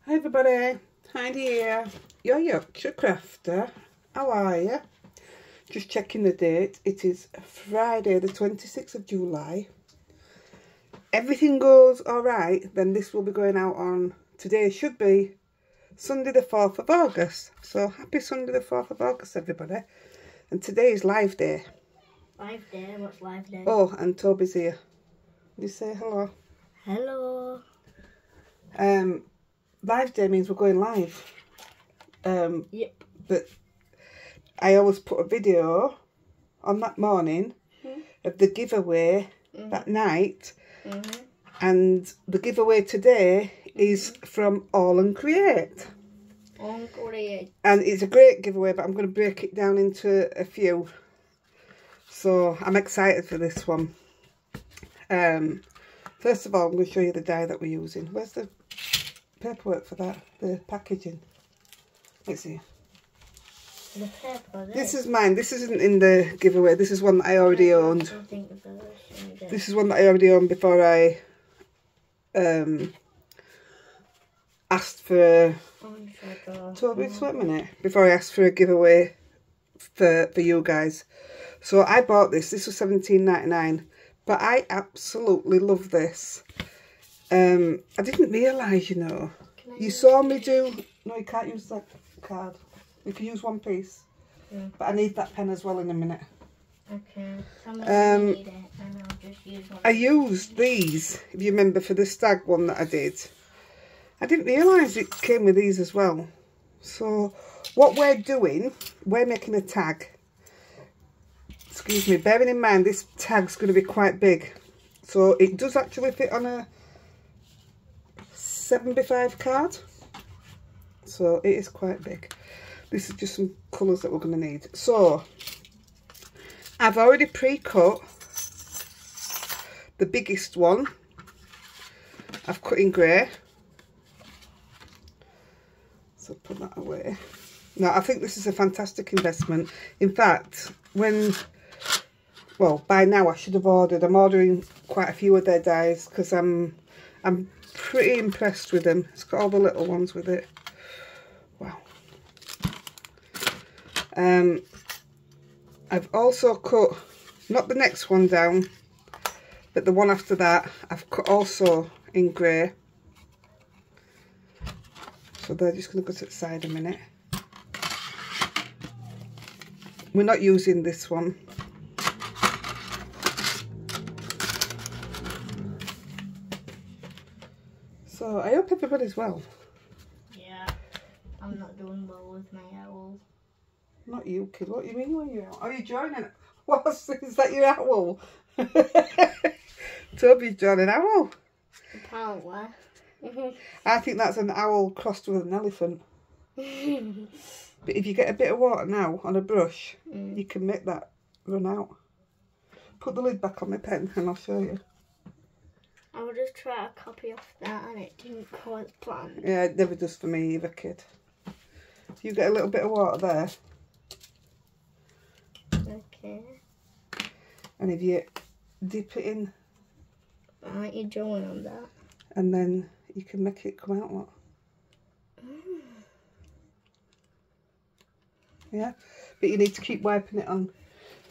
Hi everybody, Heidi here, your Yorkshire crafter. How are you? Just checking the date. It is Friday the 26th of July. Everything goes alright, then this will be going out on, today should be Sunday the 4th of August. So happy Sunday the 4th of August everybody. And today is Live Day. Live Day? What's Live Day? Oh, and Toby's here. You say hello. Hello. Live Day means we're going live. Yep. But I always put a video on that morning of the giveaway that night. And the giveaway today is from Aall and Create. And it's a great giveaway, but I'm going to break it down into a few. So I'm excited for this one. First of all, I'm going to show you the die that we're using. Where's the paperwork for that? The packaging. Let's see. The paper. This is mine. This isn't in the giveaway. This is one that I already owned. This is one that I already owned before I asked for. Toby, just wait a minute. Before I asked for a giveaway for you guys. So I bought this. This was $17.99. But I absolutely love this. I didn't realise, you know. You saw me do... No, you can't use that card. You can use one piece. Yeah. But I need that pen as well in a minute. Okay. Need it, and I'll just use one. I used these, if you remember, for the stag one that I did. I didn't realise it came with these as well. So, what we're doing, we're making a tag. Excuse me, bearing in mind this tag's going to be quite big. So it does actually fit on a 7x5 card. So it is quite big. This is just some colours that we're going to need. So I've already pre-cut the biggest one. I've cut in grey. So put that away. Now I think this is a fantastic investment. In fact, well, by now I should have ordered. I'm ordering quite a few of their dies because I'm pretty impressed with them. It's got all the little ones with it. Wow. I've also cut, not the next one down, but the one after that, I've cut also in grey. So they're just going to go to the side a minute. We're not using this one. So I hope everybody's well. Yeah, I'm not doing well with my owl. Not you, kid. What do you mean when you're out? Are you joining? What's is that your owl? Toby's joining owl. Apparently. I think that's an owl crossed with an elephant. But if you get a bit of water now on a brush, you can make that run out. Put the lid back on my pen and I'll show you. I would just try a copy of that and it didn't go as planned. Yeah, it never does for me either, kid. If you get a little bit of water there. Okay. And if you dip it in. Aren't you drawing on that? And then you can make it come out like. Yeah, but you need to keep wiping it on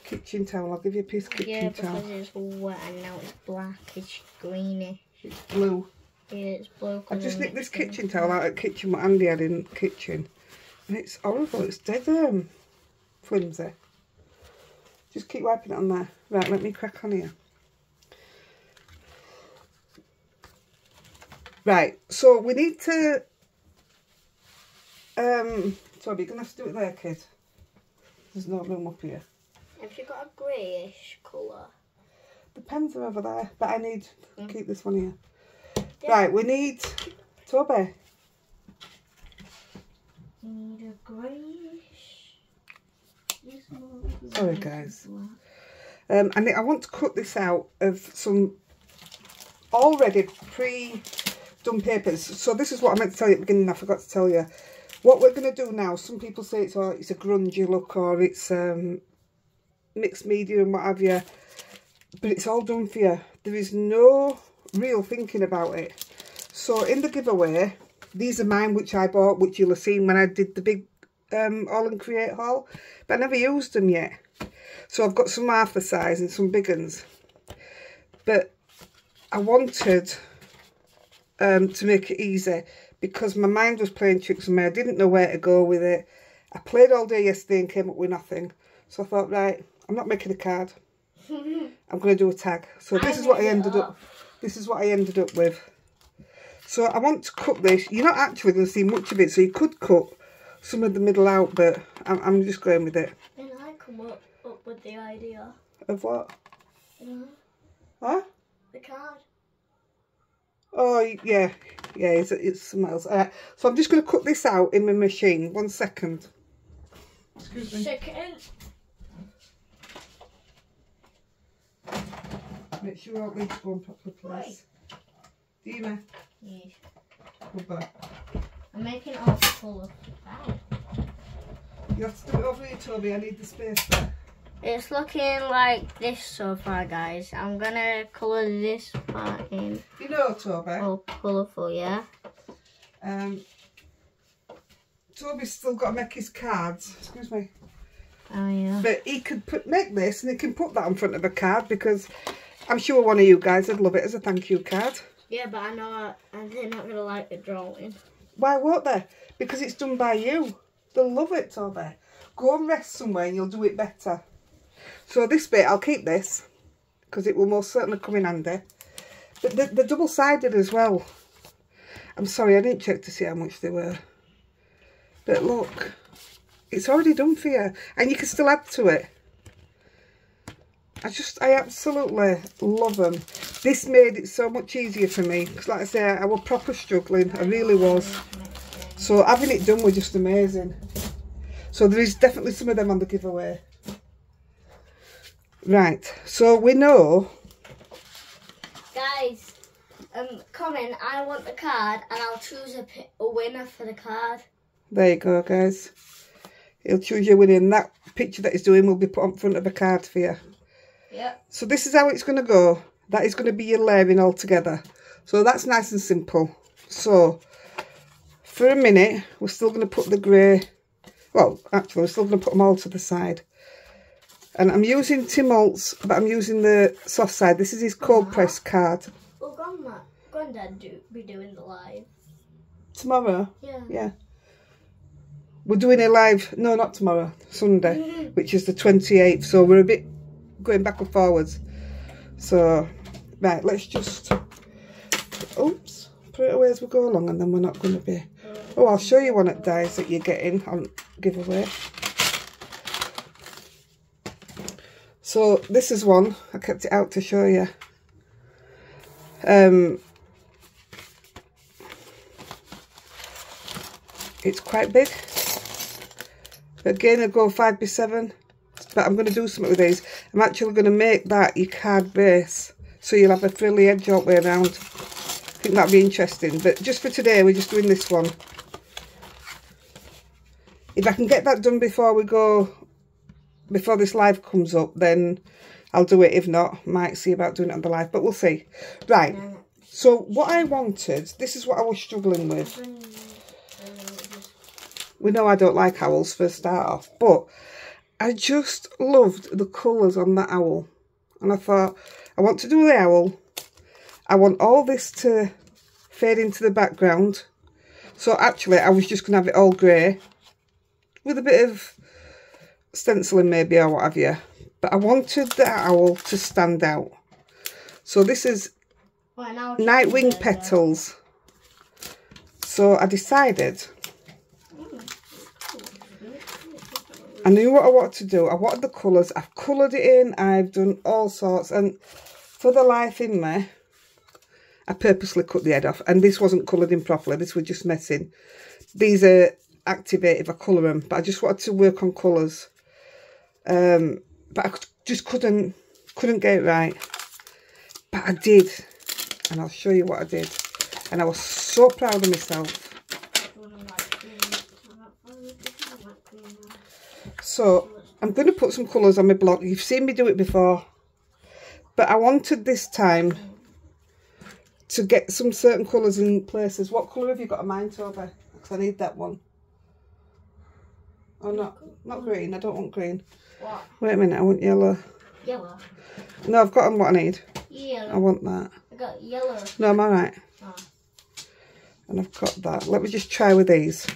kitchen towel. I'll give you a piece of kitchen towel. Yeah, because it's wet and now it's black, it's greenish. It's blue. Yeah, it's blue. I just nicked this kitchen towel out of the kitchen, what Andy had in the kitchen. And it's horrible, it's dead flimsy. Just keep wiping it on there. Right, let me crack on here. Right, so we need to... Toby, you're going to have to do it there, kid. There's no room up here. Have you got a greyish colour? The pens are over there, but I need to keep this one here. Yeah. Right, we need... Toby. You need a greyish... Sorry, guys. And I want to cut this out of some already pre-done papers. So this is what I meant to tell you at the beginning, I forgot to tell you. What we're going to do now, some people say it's a grungy look or it's mixed media and what have you. But it's all done for you. There is no real thinking about it. So in the giveaway, these are mine, which I bought, which you'll have seen when I did the big Aall and Create haul, but I never used them yet. So I've got some half the size and some big ones. But I wanted to make it easy because my mind was playing tricks on me. I didn't know where to go with it. I played all day yesterday and came up with nothing. So I thought, right, I'm not making a card. I'm going to do a tag. So this is what I ended up. This is what I ended up with. So I want to cut this. You're not actually going to see much of it, so you could cut some of the middle out, but I'm just going with it. Then I come up with the idea. Of what? Huh? The card. Oh, yeah. Yeah, it's something else. Alright, so I'm just going to cut this out in my machine. 1 second. Excuse me. Second. Make sure all these go in proper place. Do you know? Yes. Goodbye. I'm making all the colour. Wow. You have to do it over here, Toby. I need the space there. It's looking like this so far, guys. I'm gonna colour this part in. You know, Toby. Oh, colourful, yeah. Toby's still got to make his cards. Excuse me. Oh yeah. But he could make this and he can put that in front of a card because I'm sure one of you guys would love it as a thank you card. Yeah, but I know they're not gonna like the drawing. Why won't they? Because it's done by you. They'll love it, Toby. Go and rest somewhere and you'll do it better. So this bit, I'll keep this because it will most certainly come in handy. But they're double-sided as well. I'm sorry, I didn't check to see how much they were. But look, it's already done for you. And you can still add to it. I absolutely love them. This made it so much easier for me. Because like I say, I was proper struggling. I really was. So having it done was just amazing. So there is definitely some of them on the giveaway. Right, so we know. Guys, comment, I want the card and I'll choose a winner for the card. There you go, guys. He'll choose your winner and that picture that he's doing will be put on front of a card for you. Yep. So this is how it's going to go. That is going to be your layering all together. So that's nice and simple. So for a minute, we're still going to put the grey. Well, actually, we're still going to put them all to the side. And I'm using Tim Holtz, but I'm using the soft side. This is his cold press card. Will Grandad be doing the live? Tomorrow? Yeah. Yeah. We're doing a live, no, not tomorrow, Sunday, which is the 28th. So we're a bit going back and forwards. So, right, let's just, oops, put it away as we go along and then we're not going to be. Oh, I'll show you one of the dies that you're getting on giveaway. So this is one, I kept it out to show you. It's quite big. Again, I go 5x7, but I'm going to do something with these. I'm actually going to make that your card base, so you'll have a frilly edge all the way around. I think that'd be interesting, but just for today, we're just doing this one. If I can get that done before before this live comes up, then I'll do it. If not, might see about doing it on the live, but we'll see. Right, so what I wanted, this is what I was struggling with. We know I don't like owls for a start off, but I just loved the colours on that owl. And I thought, I want to do the owl. I want all this to fade into the background. So actually, I was just going to have it all grey with a bit of stenciling maybe or what have you. But I wanted the owl to stand out. So this is Nightwing Petals. So I decided, I knew what I wanted to do. I wanted the colours. I've coloured it in. I've done all sorts. And for the life in me, I purposely cut the head off. And this wasn't coloured in properly. This was just messing. These are activate if I colour them. But I just wanted to work on colours. But I just couldn't get it right. But I did. And I'll show you what I did. And I was so proud of myself. So I'm going to put some colours on my block. You've seen me do it before. But I wanted this time to get some certain colours in places. What colour have you got in mind, Toby? Because I need that one. Oh, not green. I don't want green. What? Wait a minute, I want yellow. Yellow? No, I've got what I need. Yellow. I want that. I got yellow. No, I'm alright. Oh. And I've got that. Let me just try with these.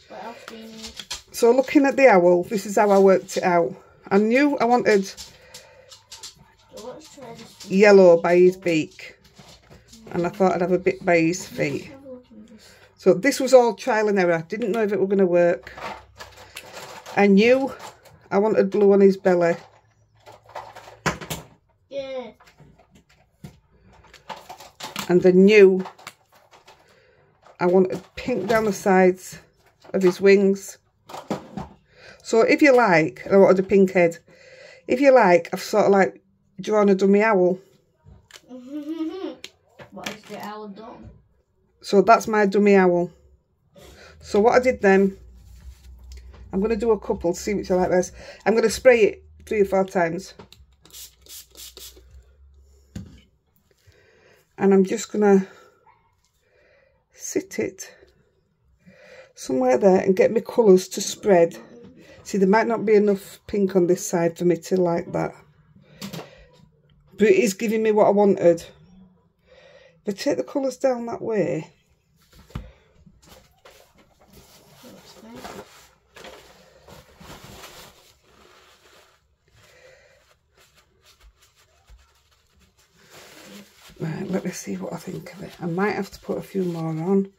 What else do you need? So looking at the owl, this is how I worked it out. I knew I wanted yellow by his beak. And I thought I'd have a bit by his feet. So this was all trial and error. Didn't know if it were going to work. I knew I wanted blue on his belly. Yeah. And I knew I wanted pink down the sides of his wings. So if you like, I wanted a pink head. If you like, I've sort of like drawn a dummy owl. What is the owl done? So that's my dummy owl. So what I did then, I'm going to do a couple to see which I like best. I'm going to spray it 3 or 4 times. And I'm just going to sit it somewhere there and get my colours to spread. See, there might not be enough pink on this side for me to like that. But it is giving me what I wanted. If I take the colours down that way. Right, let me see what I think of it. I might have to put a few more on.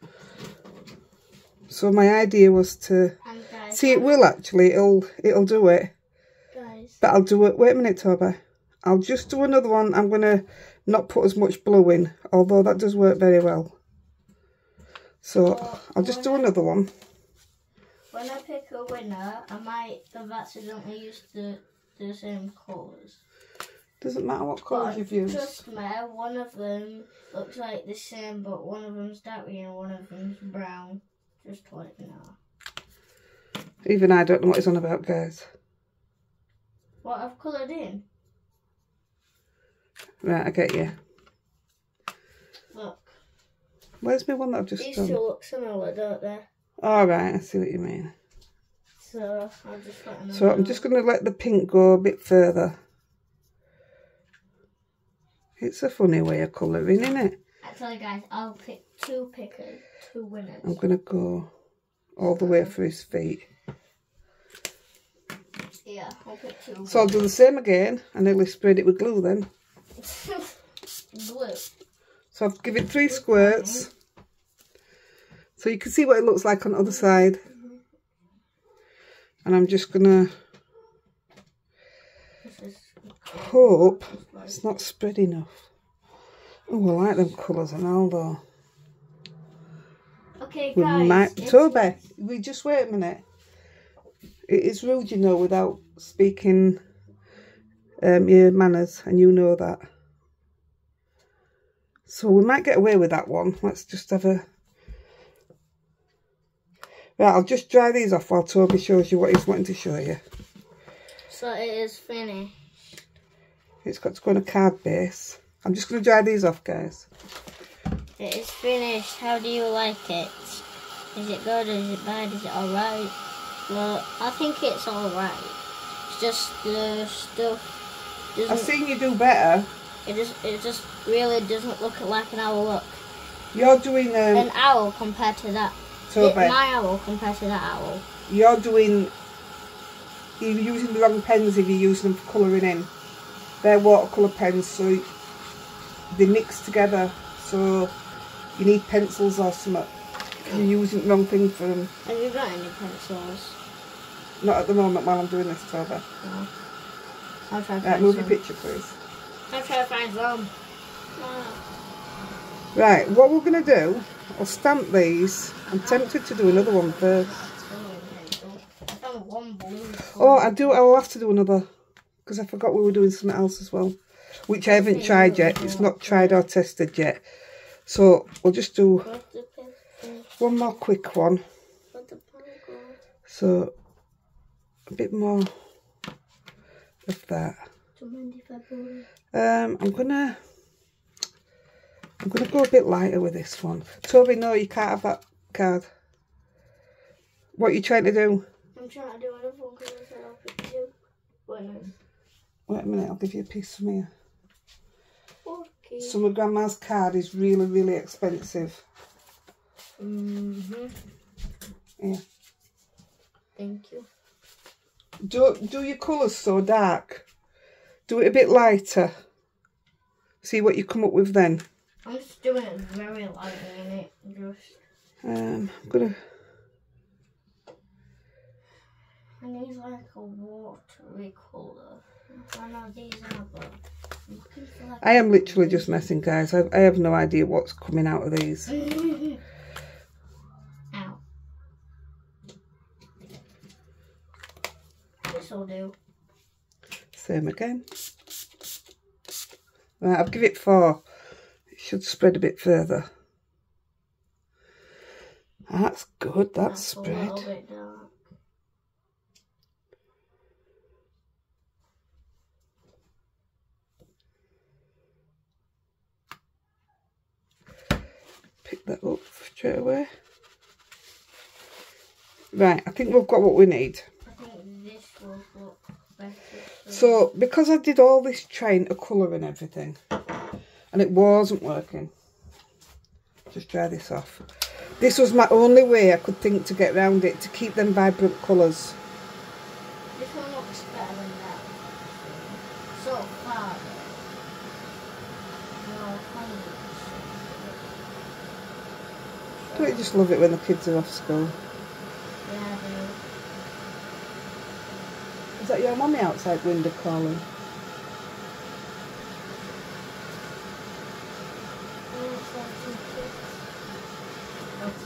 So my idea was to see, it will actually, it'll do it. Guys. But I'll do it. Wait a minute, Toby. I'll just do another one. I'm gonna not put as much blue in, although that does work very well. So I'll just do another one. When I pick a winner, I might have accidentally used the same colours. Doesn't matter what colours you've used. Trust me, one of them looks like the same, but one of them's dark green and one of them's brown. Just to let you know. Even I don't know what he's on about, guys. What I've coloured in? Right, I get you. Look. Where's my one that I've just done? These two look similar, don't they? All right, I see what you mean. So I'll just let them So I'm just going to let the pink go a bit further. It's a funny way of colouring, isn't it? Actually, guys, I'll pick two winners. I'm going to go all the way for his feet. Yeah, I'll pick 2 winners. So I'll do the same again. I nearly sprayed it with glue then. Glue. So I've given it 3 squirts. So you can see what it looks like on the other side. And I'm just going to hope it's not spread enough. Oh, I like them colours and all though. Okay, guys. Toby, we just wait a minute. It is rude, you know, without speaking your manners, and you know that. So we might get away with that one. Let's just have a... Right, I'll just dry these off while Toby shows you what he's wanting to show you. So it is finished. It's got to go on a card base. I'm just going to dry these off, guys. It is finished. How do you like it? Is it good? Is it bad? Is it alright? Well, I think it's alright. It's just the stuff doesn't... I've seen you do better. It just really doesn't look like an owl look. You're doing... an owl compared to that. My owl compared to that owl. You're doing... You're using the wrong pens if you're using them for colouring in. They're watercolour pens, so they mix together. So you need pencils or something. You're using the wrong thing for them. Have you got any pencils? Not at the moment while I'm doing this, Toby. No. I'll try to find move some. your picture, please. I'll try to find some. Right, what we're going to do, I'll stamp these. I'm tempted to do another one first. Oh, I'll have to do another. Because I forgot we were doing something else as well. Which I haven't tried yet. It's not tried or tested yet. So, we'll just do one more quick one. So, a bit more of that. I'm I'm going to go a bit lighter with this one. Toby, no, you can't have that card. What are you trying to do? I'm trying to do another one because I said I'll pick two winners. Wait a minute, I'll give you a piece from here. Okay. Some of Grandma's card is really, really expensive. Yeah. Thank you. Don't do your colours so dark. Do it a bit lighter. See what you come up with then. I'm just doing it very light in it. I'm gonna. I need like a watery colour. I know these are, but I'm looking for like. I am literally just messing, guys. I have no idea what's coming out of these. Ow. This'll do. Same again. Right, I'll give it 4. It should spread a bit further. That's good, that's spread. A little bit dark. Pick that up straight away. Right, I think we've got what we need. I think this will look better. So, because I did all this trying to colour and everything, and it wasn't working, just dry this off. This was my only way I could think to get around it, to keep them vibrant colours. This one looks better than that. So far. Don't you just love it when the kids are off school? Yeah, I do. Is that your mummy outside window calling?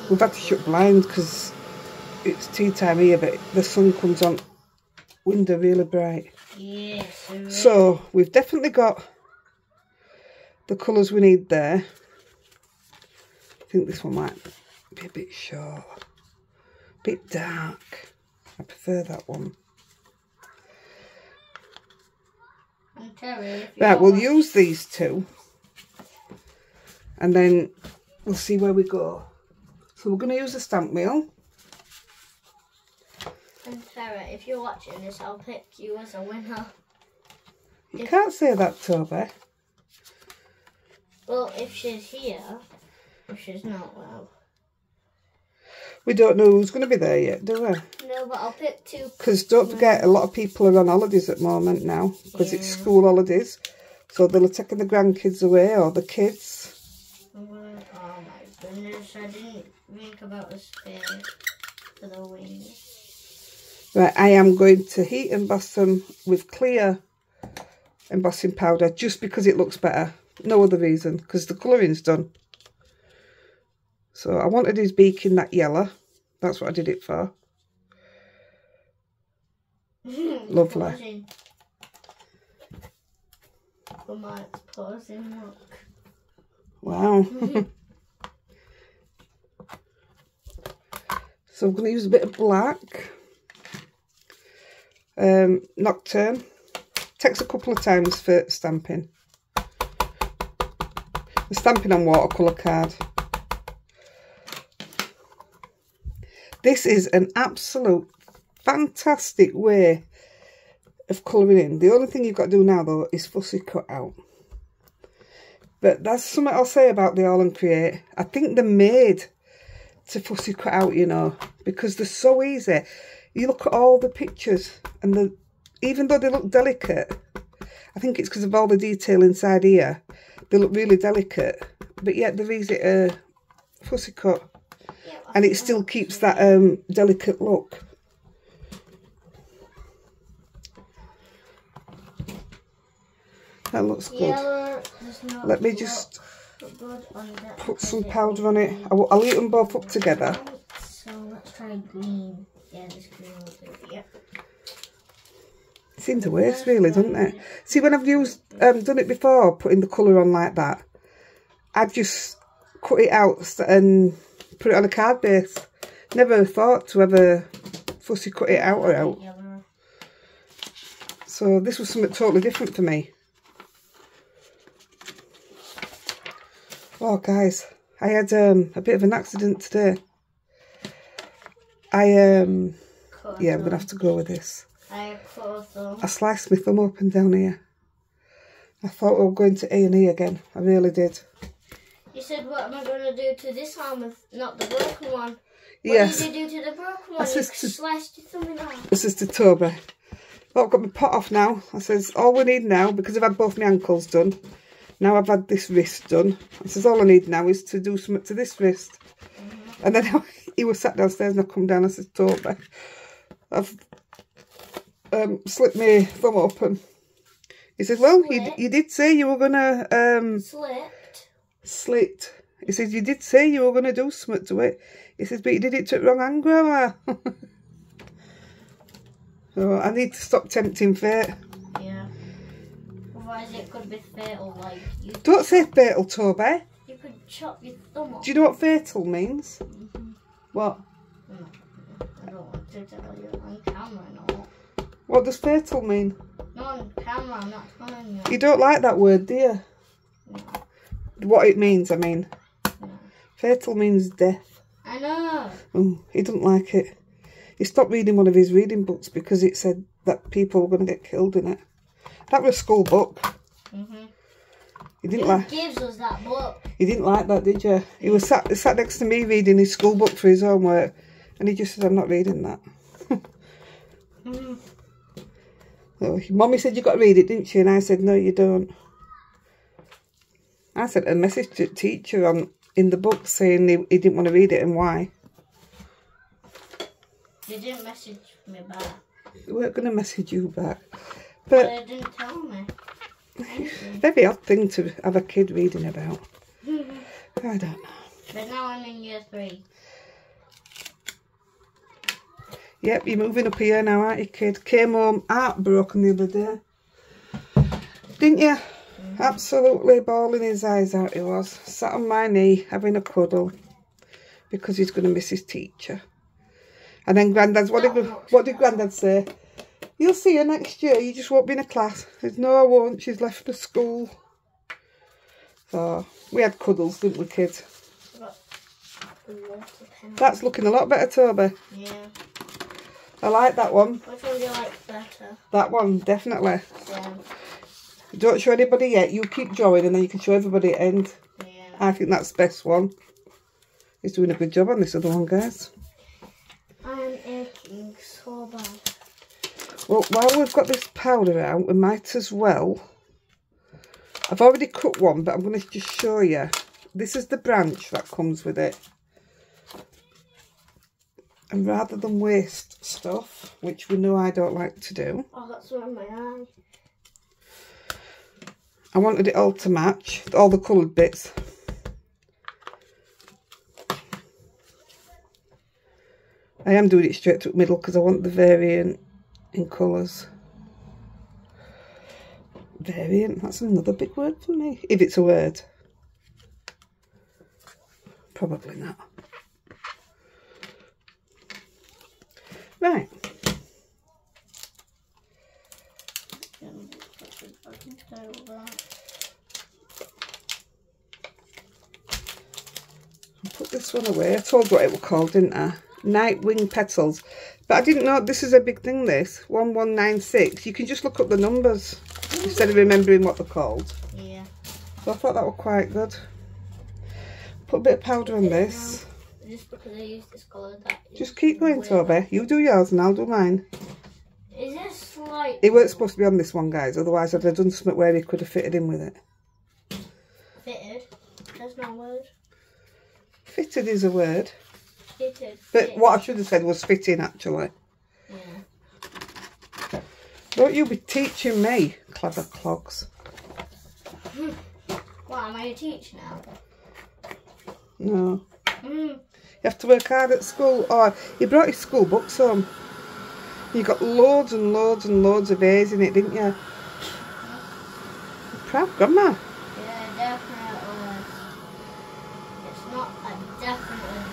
We've had to shut blinds because it's tea time here, but the sun comes on window really bright. Yes. So we've definitely got the colours we need there. I think this one might be a bit short, a bit dark. I prefer that one. Right, we'll use these two and then we'll see where we go. So we're going to use a stamp wheel. And Sarah, if you're watching this, I'll pick you as a winner. You can't say that, Toby. Well, if she's here, if she's not, well. We don't know who's going to be there yet, do we? No, but I'll pick 2. Because don't forget, a lot of people are on holidays at the moment now, because it's school holidays. So they'll have taken the grandkids away, or the kids. Oh my goodness, I didn't think about the space for the wings. Right, I am going to heat emboss them with clear embossing powder, just because it looks better. No other reason, because the colouring's done. So I wanted his beak in that yellow. That's what I did it for. Lovely. Pausing, look. Wow. So I'm going to use a bit of black. Nocturne. Takes a couple of times for stamping. The stamping on watercolour card. This is an absolute fantastic way of colouring in. The only thing you've got to do now, though, is fussy cut out. But that's something I'll say about the Aall and Create. I think they're made to fussy cut out, you know, because they're so easy. You look at all the pictures, and even though they look delicate, I think it's because of all the detail inside here. They look really delicate, but yet they're easy to fussy cut. And it still keeps that delicate look. That looks good. Let me just put some powder on it. I'll heat them both up together. So let's try green. Yeah, this green will do it. Yep. It seems a waste, really, doesn't it? See, when I've done it before, putting the colour on like that, I just cut it out and put it on a card base. Never thought to ever fussy cut it out or out. So this was something totally different for me. Oh, guys, I had a bit of an accident today. Yeah, I'm going to have to go with this. I sliced my thumb open down here. I thought we were going to A&E again. I really did. You said, what am I going to do to this arm with not the broken one? Yes. What did you do to the broken one? You sliced your thumb in half. This is to Toby. Well, I've got my pot off now. I says, all we need now, because I've had both my ankles done, now I've had this wrist done. I says, all I need now is to do something to this wrist. And then he was sat downstairs and I come down. I said, Toby, I've slipped my thumb open. He said, well, you did say you were going to... Slit. He said, you did say you were going to do something to it. He says, but you did it to the wrong angle. So I need to stop tempting fate. Yeah. Otherwise it could be fatal. Like you don't say fatal, Toby. You could chop your thumb off. Do you know what fatal means? What? I don't want to tell you on camera, no. What does fatal mean? No, on camera, I'm not telling you. You don't like that word, do you? No. What it means, I mean. No. Fatal means death. I know. Oh, he doesn't like it. He stopped reading one of his reading books because it said that people were going to get killed in it. That was a school book. He didn't like. Who gives us that book? He didn't like that, did you? He was sat next to me reading his school book for his homework, and he just said, "I'm not reading that." So, Mummy said you got to read it, didn't she? And I said, "No, you don't." I sent a message to the teacher in the book saying he didn't want to read it and why. You didn't message me back. We weren't going to message you back. But they didn't tell me. Very odd thing to have a kid reading about. I don't know. But now I'm in year 3. Yep, you're moving up here now, aren't you, kid? Came home heartbroken the other day. Didn't you? Absolutely bawling his eyes out he was. Sat on my knee having a cuddle because he's going to miss his teacher. And then Grandad's, what did Grandad say? You'll see her next year, you just won't be in a class. He said, no I won't, she's left for school. So, we had cuddles, didn't we, kids? That's looking a lot better, Toby. Yeah. I like that one. Which one do you like better? That one, definitely. Yeah. Don't show anybody yet, you keep drawing and then you can show everybody at the end. Yeah. I think that's the best one. He's doing a good job on this other one, guys. I'm aching so bad. Well, while we've got this powder out, we might as well. I've already cut one, but I'm going to just show you. This is the branch that comes with it. And rather than waste stuff, which we know I don't like to do. Oh, that's around my eye. I wanted it all to match, all the coloured bits. I am doing it straight to the middle because I want the variant in colours. Variant, that's another big word for me. If it's a word. Probably not. Right. I'll put this one away. I told you what it was called, didn't I? Night Wing Petals. But I didn't know this is a big thing, this. 1196. You can just look up the numbers instead of remembering what they're called. Yeah. So I thought that was quite good. Put a bit of powder on this. Just because I use this colour. Just keep going, Toby. You do yours and I'll do mine. Is this like... It weren't supposed to be on this one, guys. Otherwise I'd have done something where he could have fitted in with it. Fitted? There's no word. Fitted is a word. Fitted. But what I should have said was fitting, actually. Yeah. Don't you be teaching me, clever clogs. What, am I a teacher now? No. You have to work hard at school. Oh, he brought his school books home. You got loads and loads and loads of A's in it, didn't you? Proud grandma. Yeah, definitely. It's not a definitely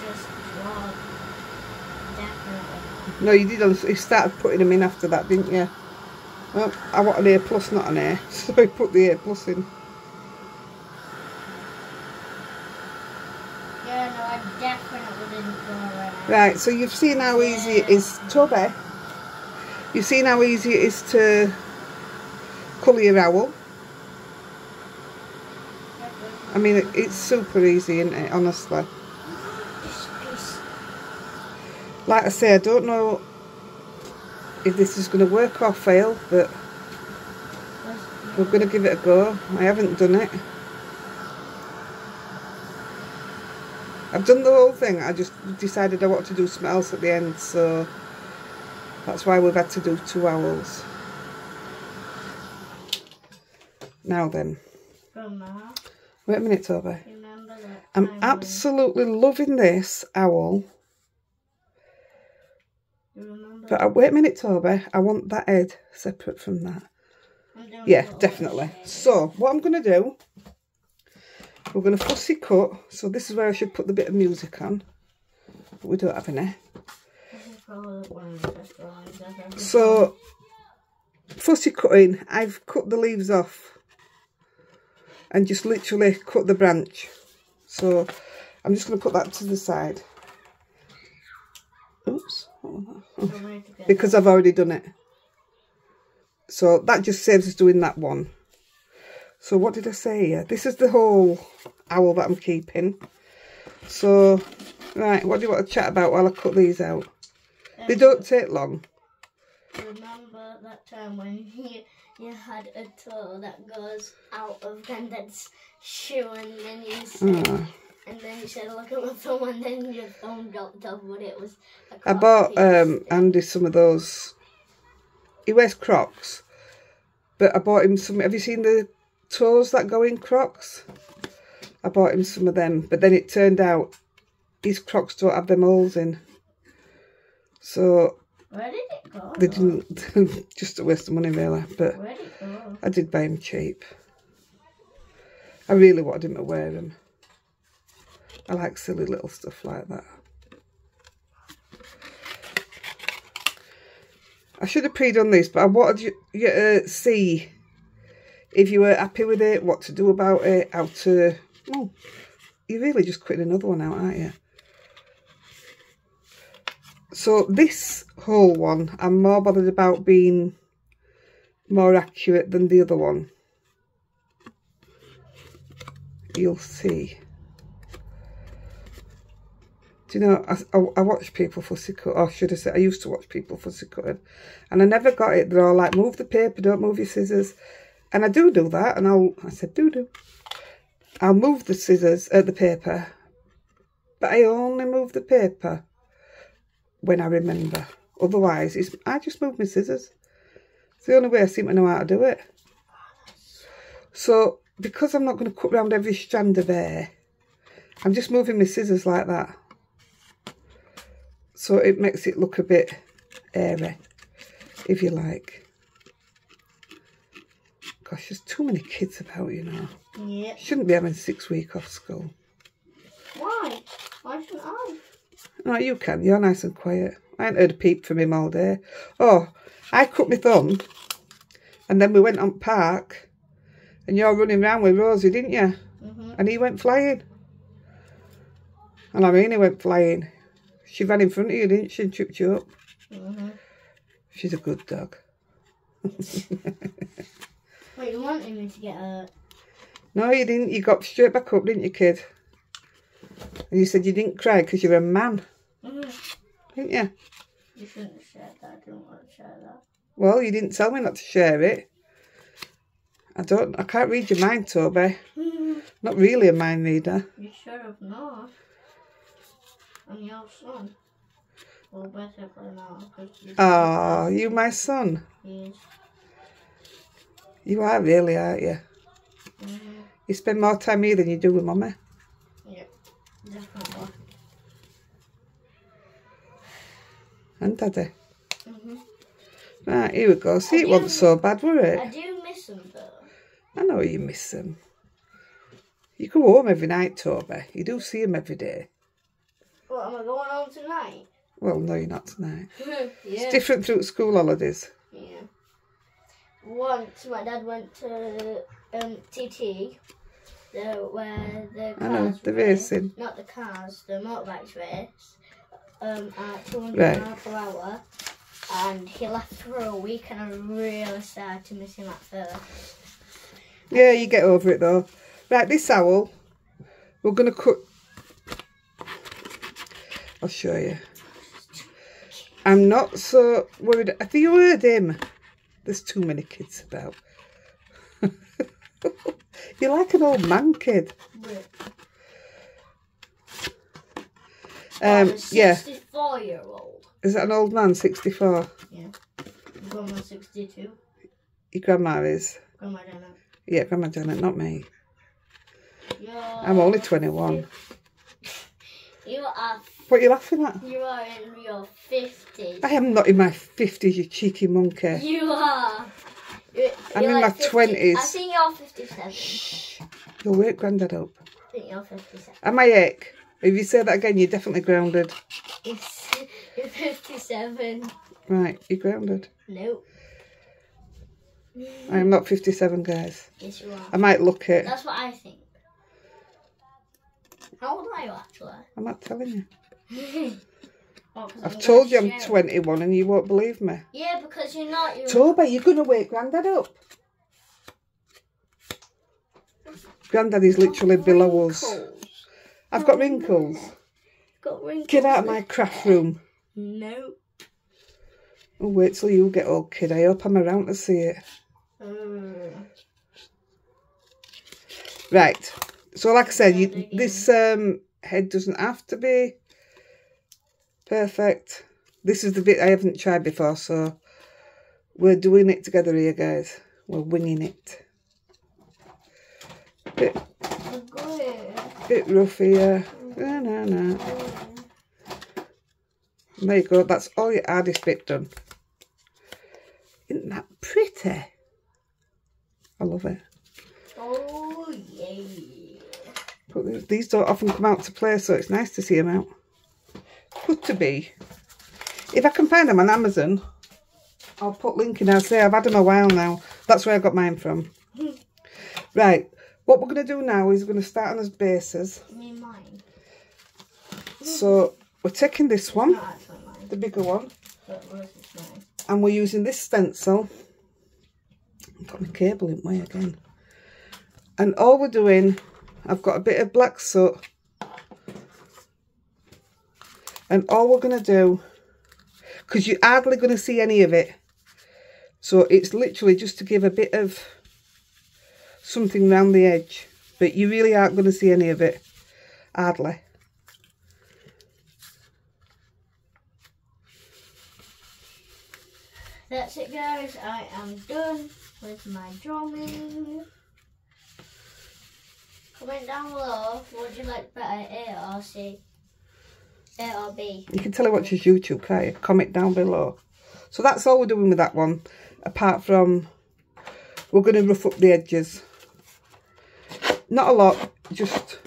just wrong. Definitely. No, you did. You started putting them in after that, didn't you? Well, I want an A+, not an A. So he put the A+ in. Right, so you've seen how easy it is, Toby. You've seen how easy it is to colour your owl. I mean, it's super easy, isn't it, honestly. Like I say, I don't know if this is going to work or fail, but we're going to give it a go. I haven't done it. I've done the whole thing, I just decided I want to do something else at the end, so that's why we've had to do 2 owls. Now then. Wait a minute, Toby. I'm absolutely loving this owl. But wait a minute, Toby. I want that head separate from that. Yeah, definitely. So, what I'm going to do, we're going to fussy cut. So this is where I should put the bit of music on. But we don't have any. So, fussy cutting, I've cut the leaves off. And just literally cut the branch. So, I'm just going to put that to the side. Oops. Because I've already done it. So, that just saves us doing that one. So what did I say here? This is the whole owl that I'm keeping. So, right, what do you want to chat about while I cut these out? They don't take long. Remember that time when you had a toe that goes out of Granddad's shoe and then you said, and then you said, look at my thumb, and then your thumb dropped off, but it was a I bought Andy some of those. He wears Crocs, but I bought him some. Have you seen the toes that go in Crocs? I bought him some of them, but then it turned out his Crocs don't have them holes in. So where did it go? They didn't. Just a waste of money, really. But where did it go? I did buy him cheap. I really wanted him to wear them. I like silly little stuff like that. I should have pre-done this, but I wanted you to see if you were happy with it, what to do about it, how to... Oh, you're really just cutting another one out, aren't you? So this whole one, I'm more bothered about being more accurate than the other one. You'll see. Do you know, I watch people fussy cut, or should I say, I used to watch people fussy cutting, and I never got it. They're all like, move the paper, don't move your scissors. And I do that, and I said, I'll move the scissors, the paper, but I only move the paper when I remember. Otherwise, I just move my scissors. It's the only way I seem to know how to do it. So, because I'm not going to cut round every strand of hair, I'm just moving my scissors like that. So it makes it look a bit airy, if you like. Gosh, there's too many kids about, you know. Yeah. Shouldn't be having 6 weeks off school. Why? Why shouldn't I? No, you can. You're nice and quiet. I ain't heard a peep from him all day. Oh, I cut my thumb, and then we went on park, and you're running around with Rosie, didn't you? And he went flying. And I mean, he went flying. She ran in front of you, didn't she, and tripped you up? She's a good dog. Wait, you wanted me to get hurt? No, you didn't. You got straight back up, didn't you, kid? And you said you didn't cry because you're a man. Didn't you? You shouldn't have shared that. I didn't want to share that. Well, you didn't tell me not to share it. I can't read your mind, Toby. Not really a mind reader. You should have known. I'm your son. Well, basically now. Oh, you my son? Yes. You are really, aren't you? You spend more time here than you do with Mummy. Yeah, definitely. And Daddy. Right, here we go. See, it wasn't so bad, were it? I do miss them, though. I know you miss them. You go home every night, Toby. You do see them every day. What, am I going home tonight? Well, no, you're not tonight. Yeah. It's different through school holidays. Yeah. Once my dad went to TT where the cars I know, the racing. Not the cars, the motorbikes race. At 200 Right. miles per hour. And he left for a week, and I really started to miss him at first. Yeah, you get over it though. Right, this owl, we're going to cut. I'll show you. I'm not so worried. Have you heard him? There's too many kids about. You're like an old man, kid. Yeah. Yeah. 64-year-old. Is that an old man, 64? Yeah. Grandma 62. Your grandma is? Grandma Janet. Yeah, Grandma Janet, not me. I'm You're only 21. You are. What are you laughing at? You are in your 50s. I am not in my 50s, you cheeky monkey. You are. I'm in my 20s. I think you're 57. Shh. You'll wake Grandad up. I think you're 57. Am I ick? If you say that again, you're definitely grounded. You're 57. Right, you're grounded. Nope. I am not 57, guys. Yes, you are. I might look it. That's what I think. How old are you actually? I'm not telling you. Oh, 'cause I've I'm told you gonna I'm share. 21 and you won't believe me. Yeah, because you're not. Toby, you're going to wake Grandad up. Grandad is literally below us. I've got wrinkles. Got wrinkles. Get out of my craft room. No. Oh, wait till you get old, kid. I hope I'm around to see it. Right. So, like I said, this head doesn't have to be perfect. This is the bit I haven't tried before, so we're doing it together here, guys. We're winging it. Bit rough here. No. There you go. That's all your hardest bit done. Isn't that pretty? I love it. Oh, yeah. But these don't often come out to play, so it's nice to see them out. Good to be. If I can find them on Amazon, I'll put link in. I'll say I've had them a while now. That's where I got mine from. Right. What we're going to do now is we're going to start on as bases. Mine. So we're taking this one, Not actually mine. the bigger one, But what is mine? and we're using this stencil. I've got my cable in way again. And all we're doing, I've got a bit of black soot. And all we're going to do, because you're hardly going to see any of it. So it's literally just to give a bit of something around the edge. But you really aren't going to see any of it. Hardly. That's it, guys. I am done with my drawing. Comment down below, would you like better A or C? A or B? You can tell who watches YouTube, can't you? Comment down below. So that's all we're doing with that one. Apart from, we're going to rough up the edges. Not a lot, just...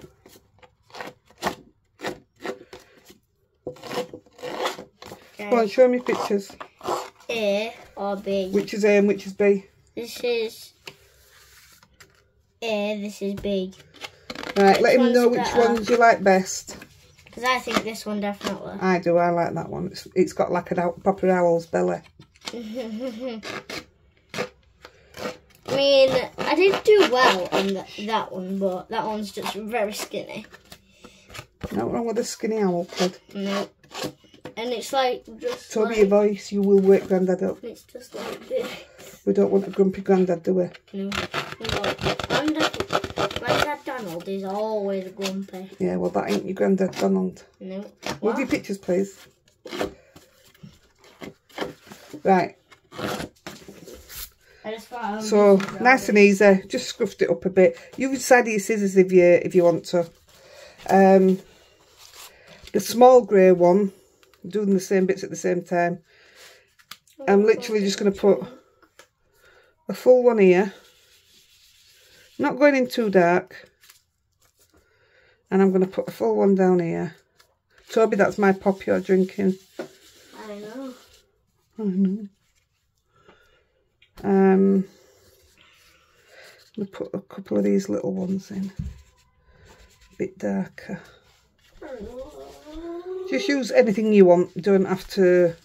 Go on, show me pictures. A or B? Which is A and which is B? This is A, this is B. Right, let him one's know which better? ones you like best. Because I think this one definitely. I do, I like that one. It's got like a proper owl's belly. I mean, I did do well on that one, but that one's just very skinny. Nothing wrong with a skinny owl, kid. Nope. And it's like just Toby, like, your voice, you will wake Grandad up. it's just like this. We don't want a grumpy Grandad, do we? No. My dad Donald is always grumpy. Yeah, well, that ain't your Grandad Donald. No. Move What? your pictures, please. Right. I just thought I was So missing nice and easy. Just scuffed it up a bit. Use side of your scissors if you want to. The small grey one, I'm doing the same bits at the same time. I'm literally just going to put a full one here. Not going in too dark. And I'm going to put a full one down here. Toby, that's my pop you're drinking. I know. I know. I'm going to put a couple of these little ones in, a bit darker. Just use anything you want, you don't have to.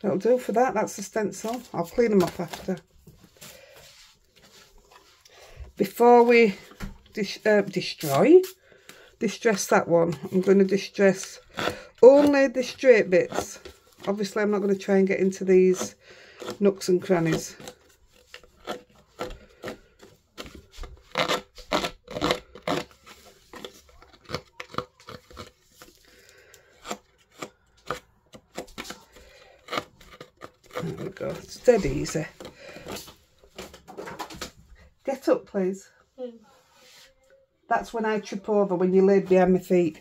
That'll do for that, that's the stencil. I'll clean them off after. Before we distress that one, I'm going to distress only the straight bits. Obviously I'm not going to try and get into these nooks and crannies. There we go, it's dead easy. Get up please. That's when I trip over, when you laid behind my feet.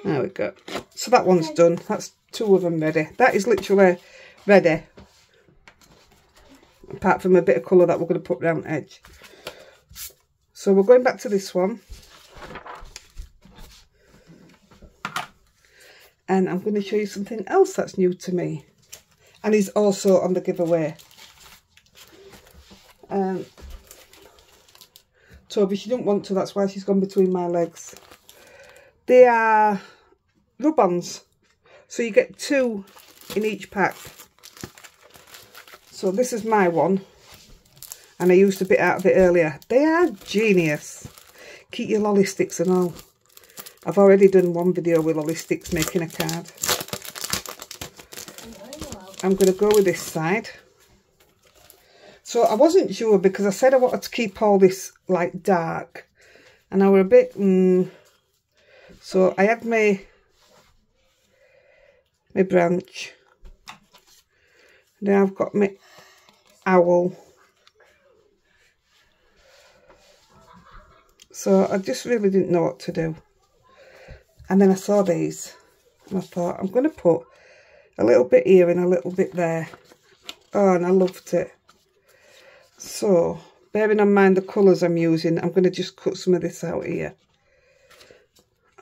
There we go. So that one's done. That's 2 of them ready. That is literally ready. Apart from a bit of colour that we're going to put round the edge. So we're going back to this one. And I'm going to show you something else that's new to me. And is also on the giveaway. Toby, she didn't want to, that's why she's gone between my legs. They are rub-ons. So you get 2 in each pack. So this is my one. And I used a bit out of it earlier. They are genius. Keep your lolly sticks and all. I've already done one video with lolly sticks making a card. I'm going to go with this side. So I wasn't sure because I said I wanted to keep all this like dark. And I were a bit... So I had my branch. Then I've got my owl. So I just really didn't know what to do. And then I saw these and I thought I'm going to put a little bit here and a little bit there. Oh, and I loved it. So, bearing in mind the colours I'm using, I'm going to just cut some of this out here.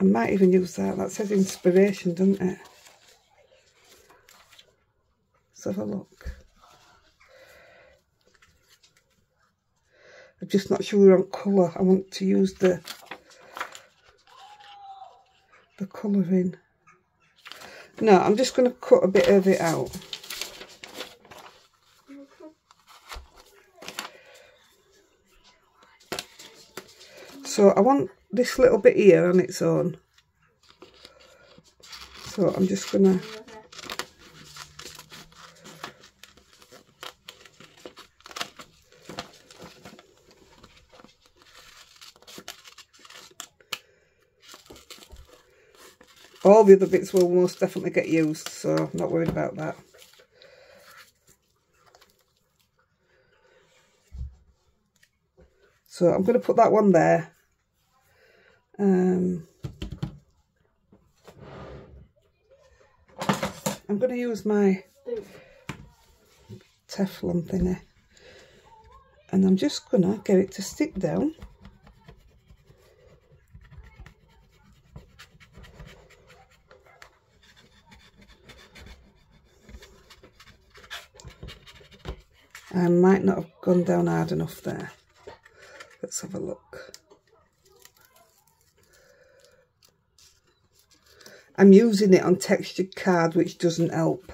I might even use that. That says inspiration, doesn't it? Let's have a look. I'm just not sure on colour. I want to use the colouring. No, I'm just going to cut a bit of it out. So I want this little bit here on its own. So I'm just going to... All the other bits will most definitely get used, so I'm not worried about that. So I'm going to put that one there. I'm going to use my Teflon thingy. And I'm just going to get it to stick down. I might not have gone down hard enough there. Let's have a look. I'm using it on textured card, which doesn't help.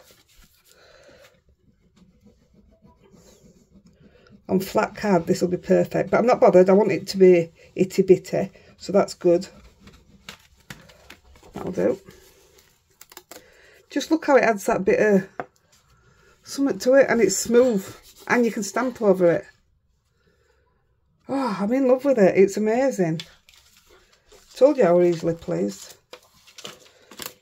On flat card, this will be perfect, but I'm not bothered. I want it to be itty bitty, so that's good. That'll do. Just look how it adds that bit of something to it, and it's smooth. And you can stamp over it. Oh, I'm in love with it. It's amazing. Told you I was easily pleased.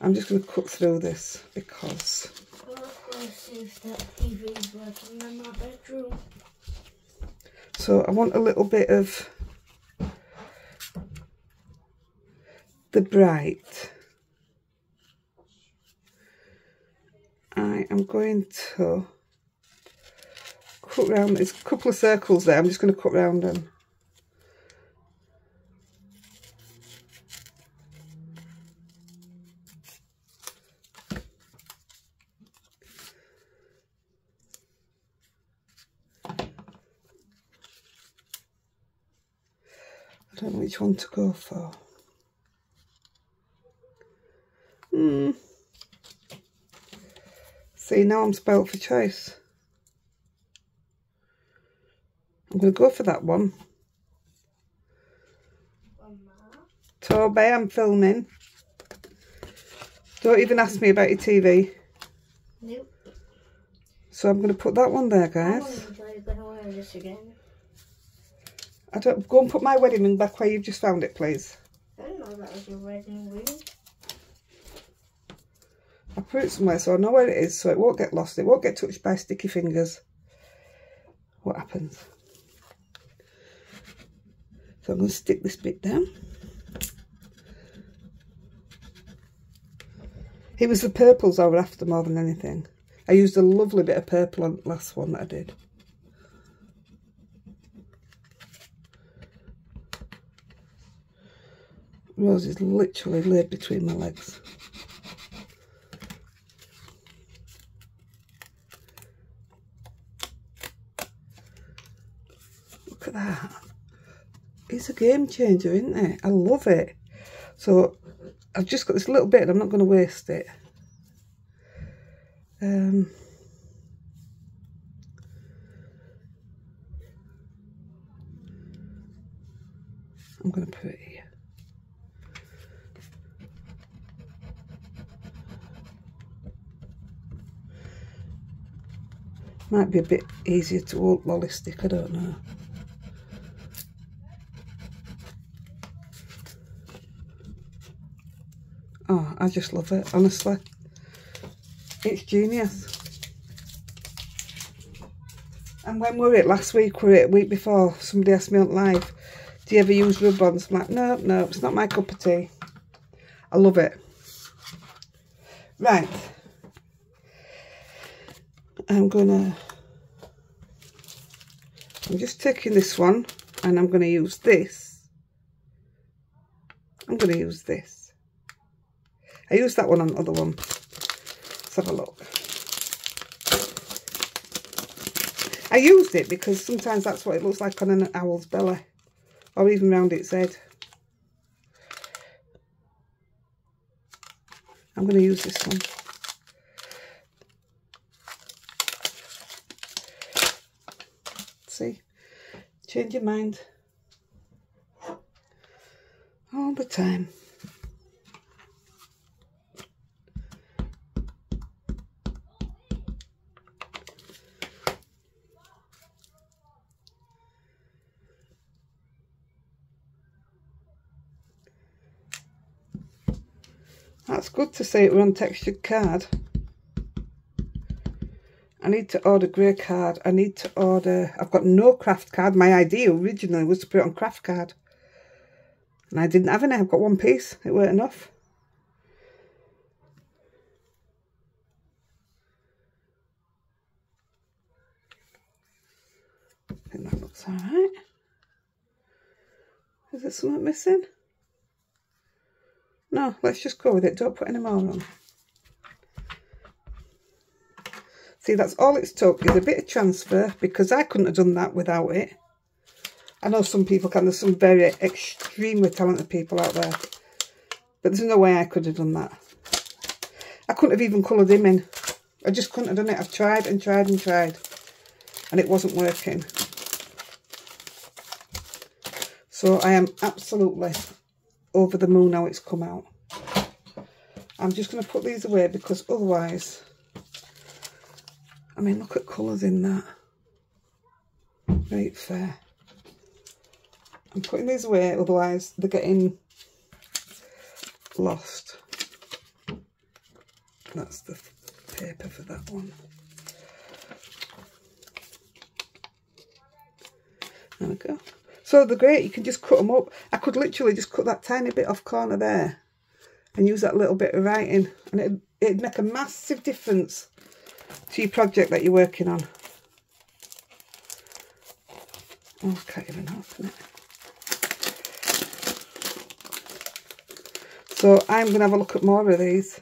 I'm just going to cut through this because... I'm going to see if that TV is working in my bedroom. So I want a little bit of the bright. I am going to... cut round, there's a couple of circles there, I'm just going to cut round them. don't know which one to go for. See, now I'm spoilt for choice. I'm going to go for that one. Toby, I'm filming. Don't even ask me about your TV. Nope. So I'm going to put that one there, guys. I want to wear this again. I don't go and put my wedding ring back where you've just found it, please. I didn't know that was your wedding ring. I put it somewhere so I know where it is, so it won't get lost. It won't get touched by sticky fingers. What happens? So I'm going to stick this bit down. It was the purples I were after more than anything. I used a lovely bit of purple on the last one that I did. Rose is literally laid between my legs. Look at that. It's a game changer, isn't it? I love it. So I've just got this little bit and I'm not going to waste it. I'm going to put it here. Might be a bit easier to hold lolly stick, I don't know. Oh, I just love it, honestly. It's genius. And when were it? Last week, were it? Week before, somebody asked me on live, do you ever use rub-ons? I'm like, no, no, it's not my cup of tea. I love it. Right. I'm just taking this one and I'm going to use this. I'm going to use this. I used that one on the other one. Let's have a look. I used it because sometimes that's what it looks like on an owl's belly or even round its head. I'm going to use this one. See, change your mind all the time. That's good to say it were on textured card. I need to order grey card. I need to order... I've got no craft card. My idea originally was to put it on craft card. And I didn't have any. I've got one piece. It weren't enough. I think that looks alright. Is there something missing? No, let's just go with it. Don't put any more on. See, that's all it's took is a bit of transfer because I couldn't have done that without it. I know some people can. There's some very extremely talented people out there. But there's no way I could have done that. I couldn't have even coloured him in. I just couldn't have done it. I've tried and tried and tried. And it wasn't working. So I am absolutely over the moon how it's come out. I'm just going to put these away because otherwise... I mean, look at colours in that. Right, fair. I'm putting these away, otherwise they're getting lost. That's the paper for that one. There we go. So they're great, you can just cut them up. I could literally just cut that tiny bit off corner there and use that little bit of writing, and it'd make a massive difference to your project that you're working on. Oh, I can't even open it. So I'm going to have a look at more of these.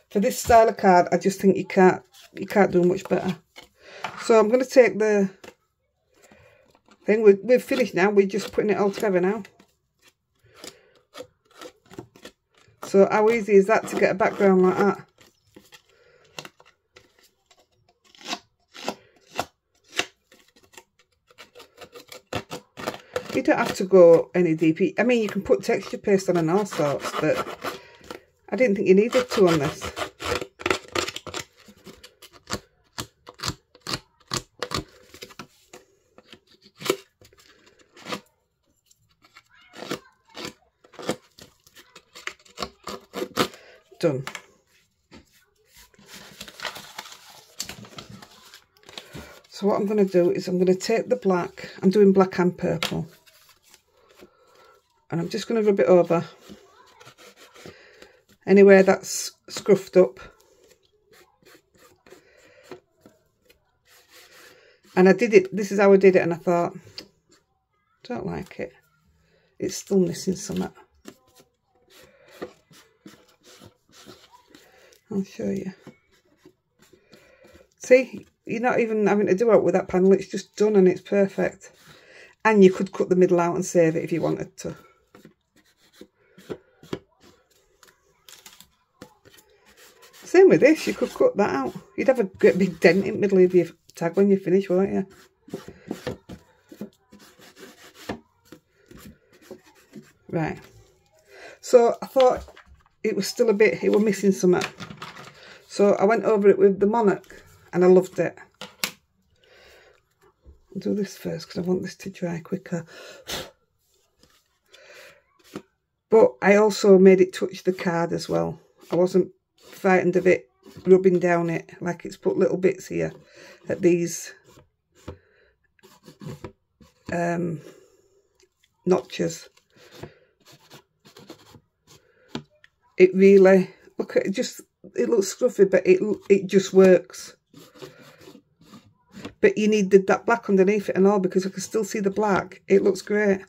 For this style of card, I just think you can't do much better. So I'm going to take the Then we're finished now. We're just putting it all together now. So how easy is that to get a background like that? You don't have to go any deeper. I mean, you can put texture paste on and all sorts, but I didn't think you needed to on this. Done. So what I'm going to do is I'm going to take the black. I'm doing black and purple. And I'm just going to rub it over anywhere that's scruffed up. And I did it, this is how I did it, and I thought, don't like it. It's still missing something. I'll show you. See, you're not even having to do it with that panel, it's just done and it's perfect. And you could cut the middle out and save it if you wanted to. Same with this, you could cut that out. You'd have a great big dent in the middle of your tag when you finish, won't you? Right. So I thought it was still a bit, it was missing something. So I went over it with the Monarch and I loved it. I'll do this first because I want this to dry quicker. But I also made it touch the card as well. I wasn't frightened of it rubbing down it, like it's put little bits here at these notches. It really, look at it, just, it looks scruffy, but it just works. But you need that black underneath it and all, because I can still see the black. It looks great.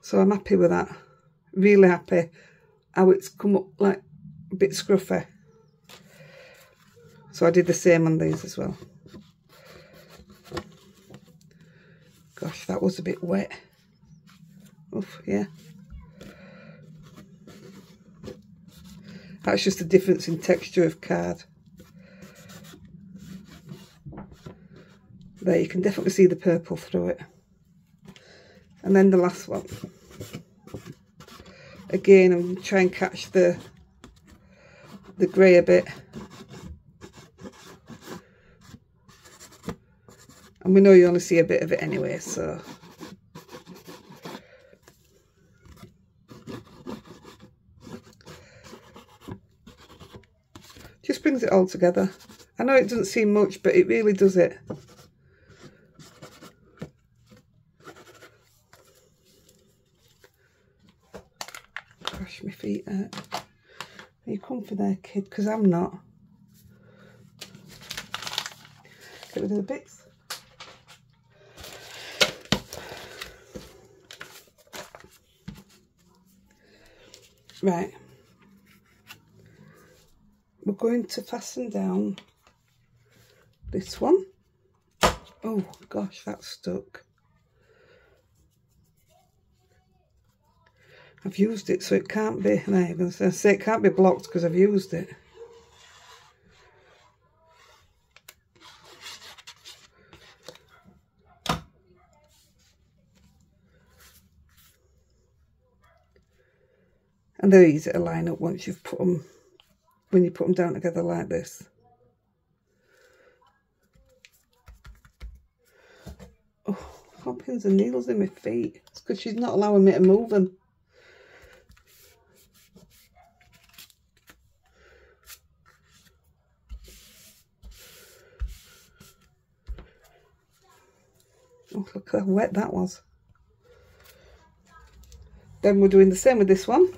So I'm happy with that. Really happy how it's come up like a bit scruffy. So I did the same on these as well. Gosh, that was a bit wet. Oof, yeah. That's just the difference in texture of card. There, you can definitely see the purple through it. And then the last one. Again, I'm going to try and catch the grey a bit. And we know you only see a bit of it anyway, so. Just brings it all together. I know it doesn't seem much, but it really does it. Gosh, my feet hurt. Are you comfy there, kid? Because I'm not. Get rid of the bits. Right. We're going to fasten down this one. Oh gosh, that's stuck. I've used it, so it can't be, no, I'm going to say it can't be blocked because I've used it. And they're easy to line up once you've put them, when you put them down together like this. Oh, I've got pins and needles in my feet. It's because she's not allowing me to move them. Oh, look how wet that was. Then we're doing the same with this one.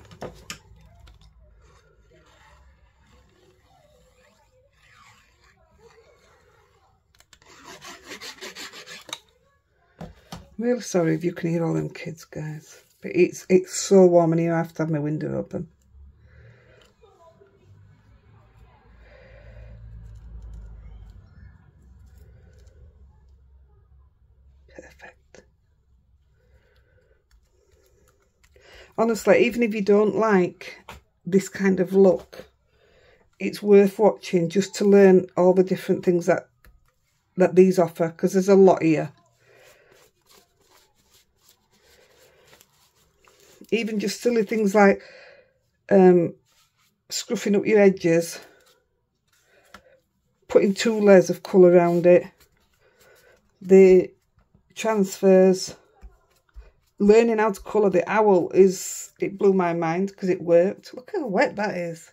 I'm really sorry if you can hear all them kids, guys. But it's so warm in here, I have to have my window open. Perfect. Honestly, even if you don't like this kind of look, it's worth watching just to learn all the different things that these offer, because there's a lot here. Even just silly things like scruffing up your edges, putting 2 layers of colour around it, the transfers, learning how to colour the owl it blew my mind because it worked. Look how wet that is.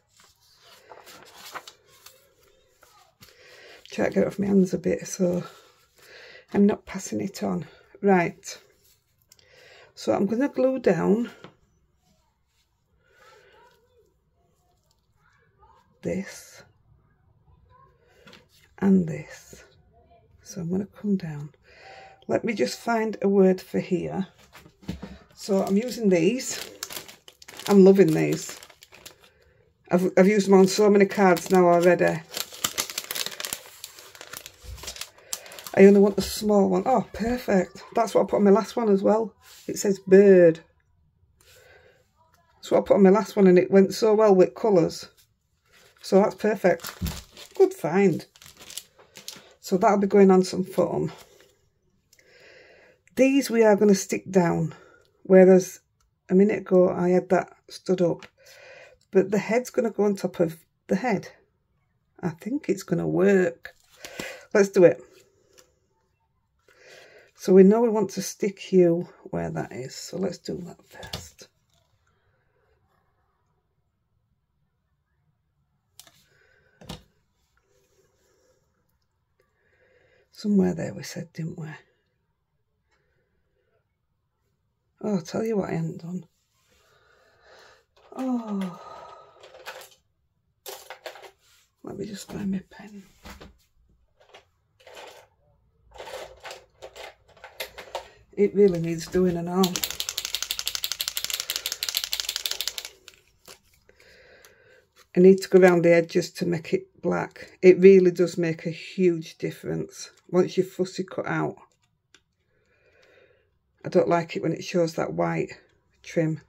Try to get it off my hands a bit so I'm not passing it on. Right, so I'm going to glue down this and this. So I'm going to come down. Let me just find a word for here. So I'm using these. I'm loving these. I've used them on so many cards now already. I only want the small one. Oh, perfect. That's what I put on my last one as well. It says bird. That's what I put on my last one, and it went so well with colours. So that's perfect. Good find. So that'll be going on some foam. These we are going to stick down, whereas a minute ago I had that stood up. But the head's going to go on top of the head. I think it's going to work. Let's do it. So we know we want to stick you where that is. So let's do that first. Somewhere there we said, didn't we? Oh, I'll tell you what I haven't done. Oh. Let me just find my pen. It really needs doing and all. I need to go around the edges to make it black. It really does make a huge difference once you've fussy cut out. I don't like it when it shows that white trim.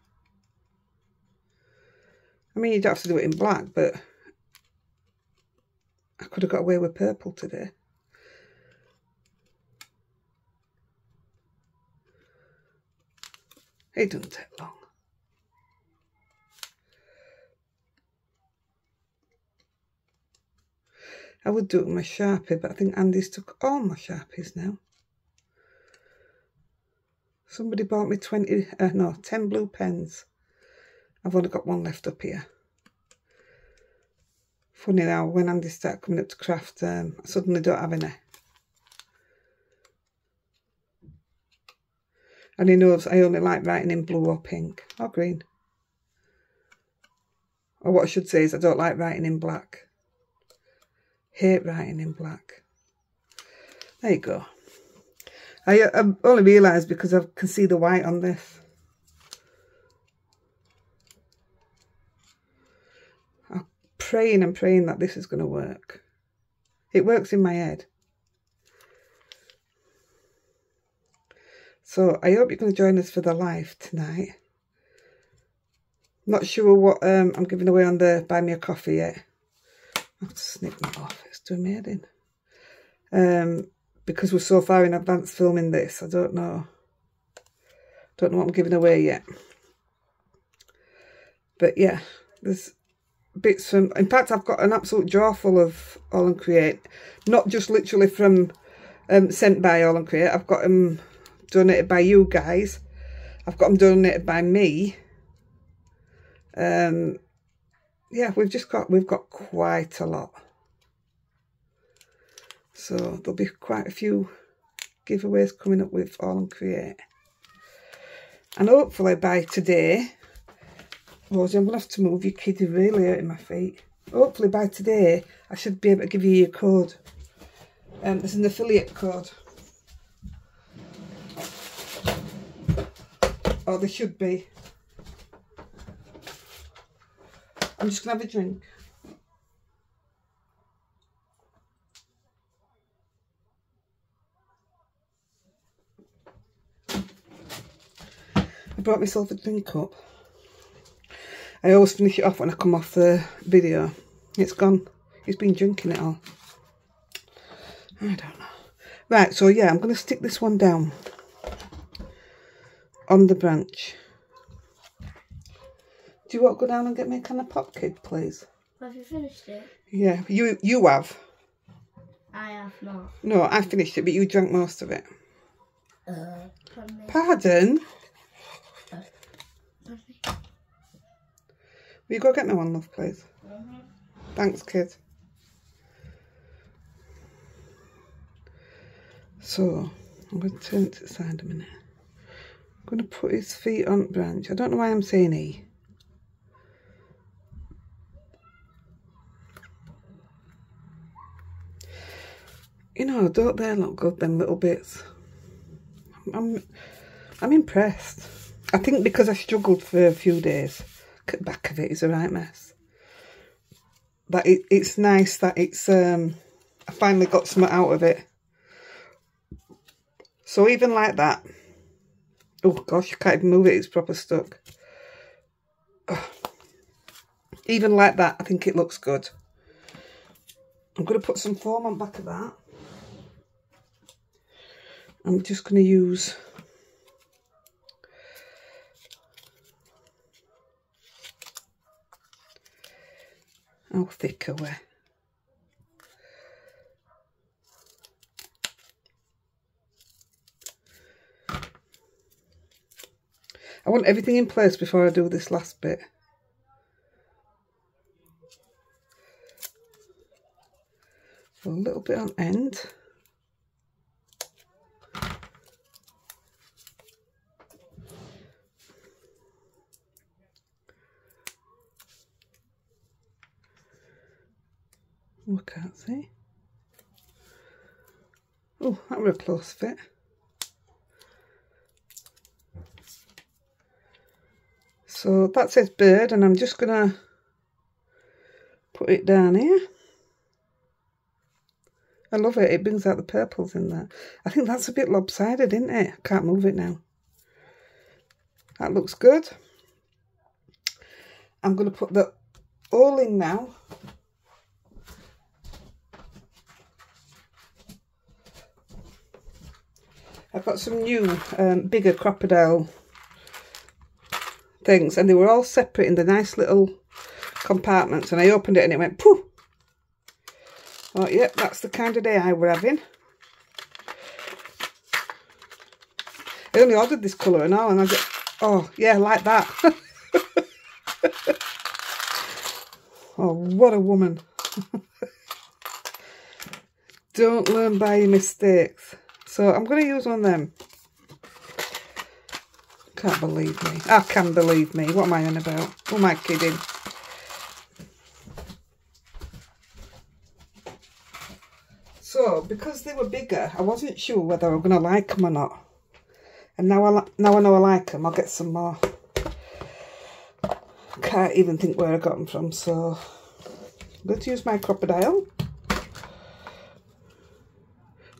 I mean, you don't have to do it in black, but I could have got away with purple today. It doesn't take long. I would do it with my Sharpie, but I think Andy's took all my Sharpies now. Somebody bought me 10 blue pens. I've only got one left up here. Funny now, when Andy started coming up to craft, I suddenly don't have any. And he knows I only like writing in blue or pink or green. Or what I should say is I don't like writing in black. Hate writing in black. There you go. I only realised because I can see the white on this. I'm praying and praying that this is going to work. It works in my head. So I hope you're going to join us for the live tonight. Not sure what I'm giving away on the Buy Me a Coffee yet. I have to snip that off. It's too amazing. Because we're so far in advance filming this, I don't know. Don't know what I'm giving away yet. But yeah, there's bits from... In fact, I've got an absolute jar full of Aall and Create. Not just literally from sent by Aall and Create. I've got them donated by you guys. I've got them donated by me. Yeah, we've got quite a lot. So there'll be quite a few giveaways coming up with Aall and Create. And hopefully by today, Rosie, I'm going to have to move your kids really hurting my feet. Hopefully by today, I should be able to give you your code. There's an affiliate code. Or there should be. I'm just going to have a drink. brought myself a drink up. I always finish it off when I come off the video. It's gone. He's been drinking it all. I don't know. Right, so yeah, I'm going to stick this one down on the branch. Do you want to go down and get me a can of pop, kid, please? Have you finished it? Yeah, you have. I have not. No, I finished it, but you drank most of it. Pardon Pardon? me. Will you go get me one, love, please? Thanks, kid. So, I'm going to turn it to the side a minute. I'm going to put his feet on the branch. I don't know why I'm saying he. You know, don't they look good, them little bits? I'm impressed. I think because I struggled for a few days. Look at the back of it is a right mess. But it's nice that it's I finally got something out of it. So even like that. Oh gosh, you can't even move it, it's proper stuck. Oh. Even like that, I think it looks good. I'm going to put some foam on the back of that. I'm just going to use how thick are we? I want everything in place before I do this last bit. So a little bit on end. I can't see. Oh, that was a close fit. So that says bird, and I'm just gonna put it down here. I love it, it brings out the purples in there. I think that's a bit lopsided, isn't it? I can't move it now. That looks good. I'm gonna put the Aall in now. I've got some new bigger crocodile things, and they were all separate in the nice little compartments, and I opened it and it went poof. Oh yeah, that's the kind of day I were having. I only ordered this colour and all, and I got, oh yeah, like that. Oh, what a woman. Don't learn by your mistakes. So I'm going to use one of them. Can't believe me. I can believe me. What am I on about? Who am I kidding? So, because they were bigger, I wasn't sure whether I was going to like them or not. And now I know I like them, I'll get some more. Can't even think where I got them from, so I'm going to use my crocodile.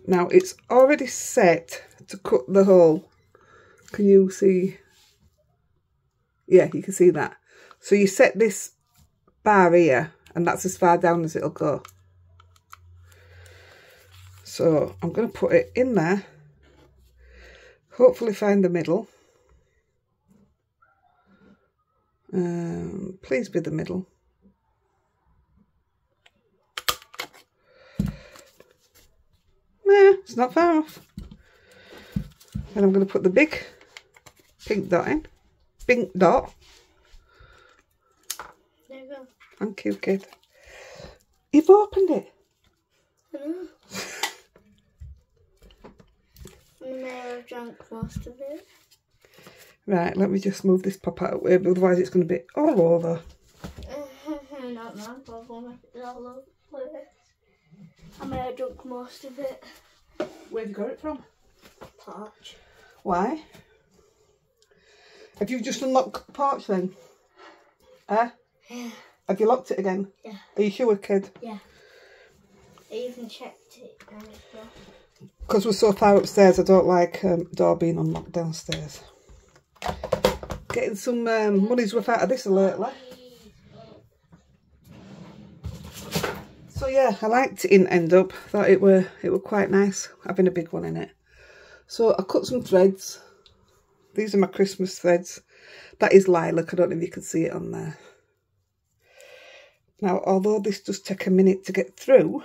Now, it's already set to cut the hole. Can you see? Yeah, you can see that. So you set this bar here, and that's as far down as it'll go. So I'm going to put it in there. Hopefully find the middle. Please be the middle. Nah, it's not far off. And I'm going to put the big pink dot in. Pink dot. There you go. Thank you, kid. You've opened it. I know. I may have drank most of it. Right, let me just move this pop out of the way, otherwise it's going to be all over. Not my problem if it's all over the place. I may have drunk most of it. Where have you got it from? Porch. Why? Have you just unlocked the porch then? Eh? Yeah. Have you locked it again? Yeah. Are you sure, kid? Yeah. I even checked it and it's locked. Because we're so far upstairs, I don't like door being unlocked downstairs. Getting some money's worth out of this lately. So yeah, I liked it in End Up. Thought it were quite nice having a big one in it. So I cut some threads. These are my Christmas threads. That is lilac. I don't know if you can see it on there. Now, although this does take a minute to get through,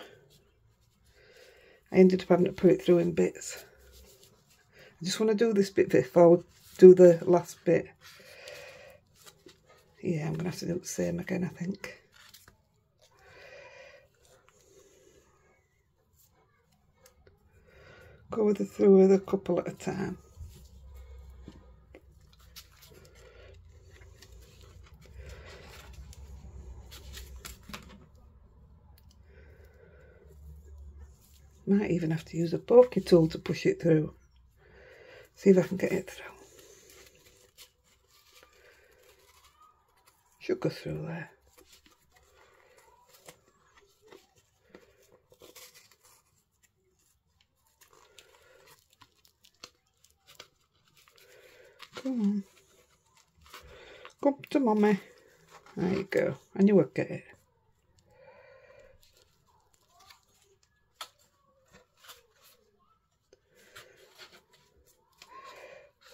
I ended up having to put it through in bits. I just want to do this bit before we do the last bit. Yeah, I'm going to have to do the same again, I think. Go through with a couple at a time. Might even have to use a pokey tool to push it through. See if I can get it through. Should go through there. Come on. Come to mummy. There you go. I knew I'd get it.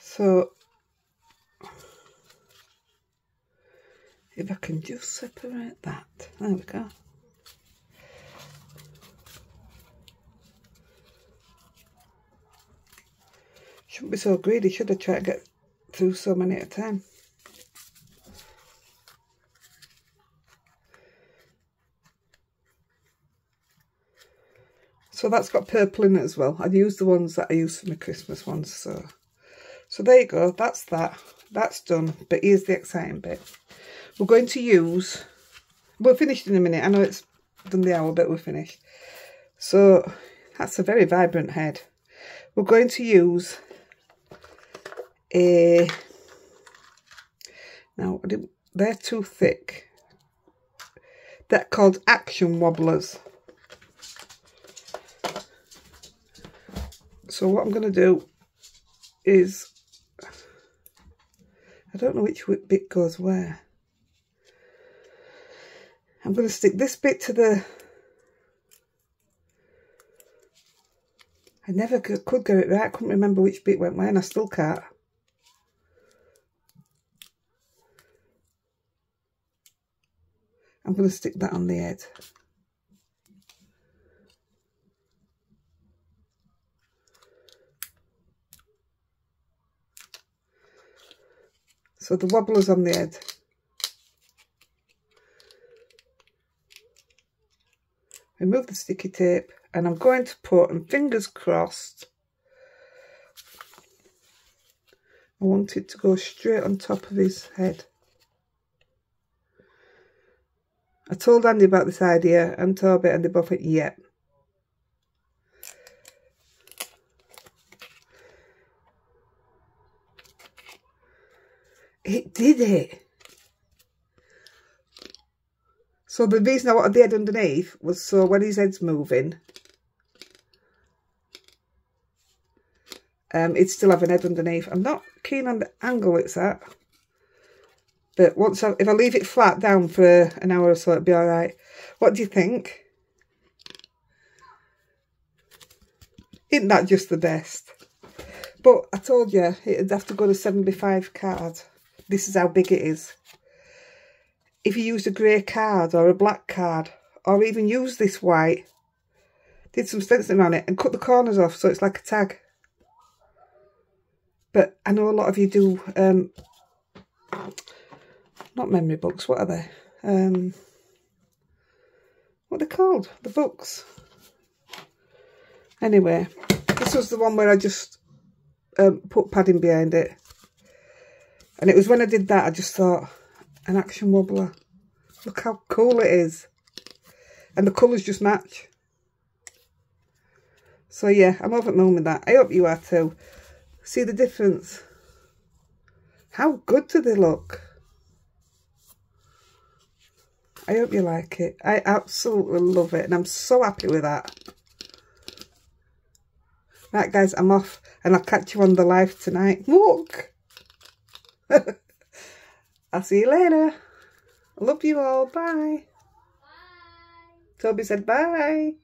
So, if I can just separate that. There we go. Shouldn't be so greedy, should I try to get through so many at a time? So that's got purple in it as well. I've used the ones that I used for my Christmas ones, so there you go, that's that. That's done, but here's the exciting bit. We're going to use, we're finished in a minute. I know it's done the hour, but we're finished. So that's a very vibrant head. We're going to use a, now they're too thick. They're called Action Wobblers. So what I'm going to do is, I don't know which bit goes where. I'm going to stick this bit to the... I never could get it right. I couldn't remember which bit went where, and I still can't. I'm going to stick that on the head. So the wobblers on the head. Remove the sticky tape, and I'm going to put, and fingers crossed, I want it to go straight on top of his head. I told Andy about this idea and Toby, and they both went, yeah. It did it. So the reason I wanted the head underneath was so when his head's moving, it'd still have an head underneath. I'm not keen on the angle it's at, but if I leave it flat down for an hour or so, it'll be all right. What do you think? Isn't that just the best? But I told you it'd have to go to 75 card. This is how big it is. If you used a grey card or a black card, or even use this white, did some stenciling on it and cut the corners off so it's like a tag. But I know a lot of you do, not memory books, what are they? What are they called? The books. Anyway, this was the one where I just put padding behind it. And it was when I did that, I just thought, an Action Wobbler. Look how cool it is. And the colours just match. So yeah, I'm over the moon with that. I hope you are too. See the difference? How good do they look? I hope you like it. I absolutely love it. And I'm so happy with that. Right guys, I'm off. And I'll catch you on the live tonight. Look! I'll see you later. I love you all. Bye. Bye. Toby said bye.